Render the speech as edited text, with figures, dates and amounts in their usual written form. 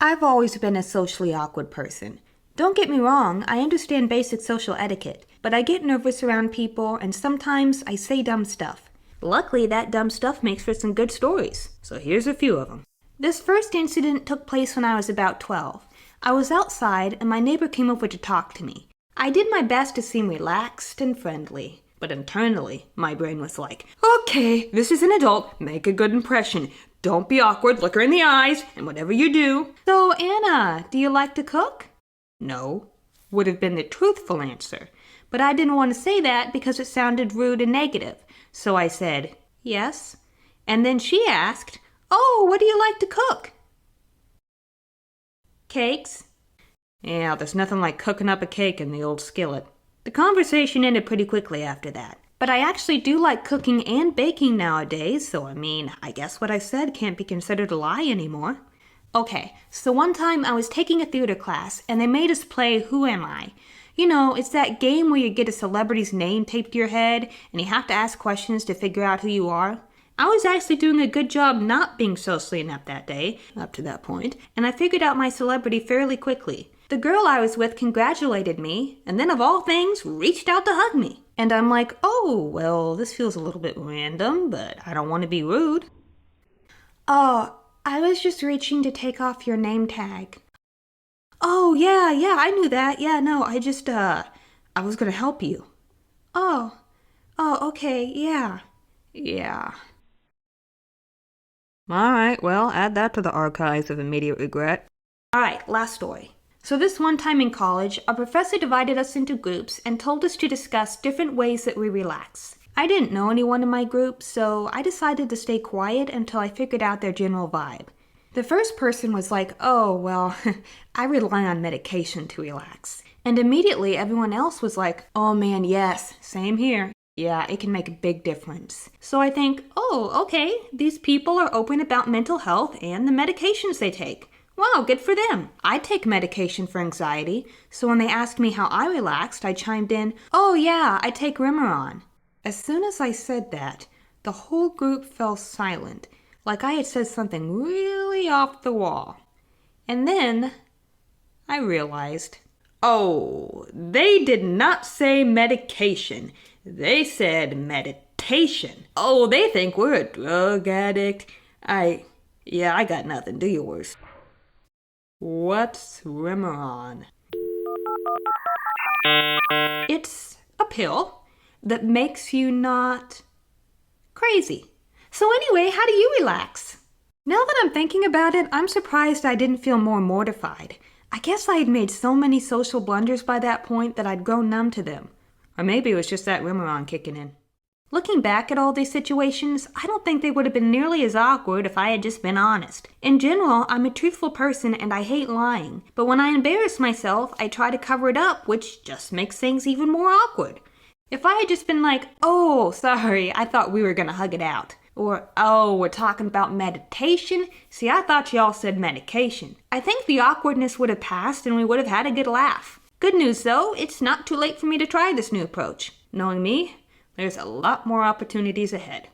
I've always been a socially awkward person. Don't get me wrong, I understand basic social etiquette, but I get nervous around people and sometimes I say dumb stuff. Luckily, that dumb stuff makes for some good stories, so here's a few of them. This first incident took place when I was about 12. I was outside and my neighbor came over to talk to me. I did my best to seem relaxed and friendly, but internally, my brain was like, okay, this is an adult, make a good impression. Don't be awkward, look her in the eyes, and whatever you do. So, Anna, do you like to cook? No, would have been the truthful answer. But I didn't want to say that because it sounded rude and negative. So I said, yes. And then she asked, oh, what do you like to cook? Cakes. Yeah, there's nothing like cooking up a cake in the old skillet. The conversation ended pretty quickly after that. But I actually do like cooking and baking nowadays, so I guess what I said can't be considered a lie anymore. Okay, so one time I was taking a theater class, and they made us play Who Am I? You know, it's that game where you get a celebrity's name taped to your head, and you have to ask questions to figure out who you are. I was actually doing a good job not being socially inept that day, up to that point, and I figured out my celebrity fairly quickly. The girl I was with congratulated me, and then of all things, reached out to hug me. And I'm like, oh, well, this feels a little bit random, but I don't want to be rude. Oh, I was just reaching to take off your name tag. Oh, yeah, I knew that. Yeah, no, I was gonna help you. Oh, okay, yeah. Yeah. Alright, well, add that to the archives of immediate regret. Alright, last story. So this one time in college, a professor divided us into groups and told us to discuss different ways that we relax. I didn't know anyone in my group, so I decided to stay quiet until I figured out their general vibe. The first person was like, oh, well, I rely on medication to relax. And immediately everyone else was like, oh man, yes, same here. Yeah, it can make a big difference. So I think, oh, okay, these people are open about mental health and the medications they take. Wow, good for them. I take medication for anxiety, so when they asked me how I relaxed, I chimed in, oh yeah, I take Remeron. As soon as I said that, the whole group fell silent, like I had said something really off the wall. And then I realized, oh, they did not say medication. They said meditation. Oh, they think we're a drug addict. I got nothing. Do yours. What's Remeron? It's a pill that makes you not crazy. So anyway, how do you relax? Now that I'm thinking about it, I'm surprised I didn't feel more mortified. I guess I had made so many social blunders by that point that I'd grown numb to them. Or maybe it was just that Remeron kicking in. Looking back at all these situations, I don't think they would have been nearly as awkward if I had just been honest. In general, I'm a truthful person and I hate lying. But when I embarrass myself, I try to cover it up, which just makes things even more awkward. If I had just been like, oh, sorry, I thought we were gonna hug it out. Or, oh, we're talking about meditation? See, I thought y'all said medication. I think the awkwardness would have passed and we would have had a good laugh. Good news though, it's not too late for me to try this new approach. Knowing me, there's a lot more opportunities ahead.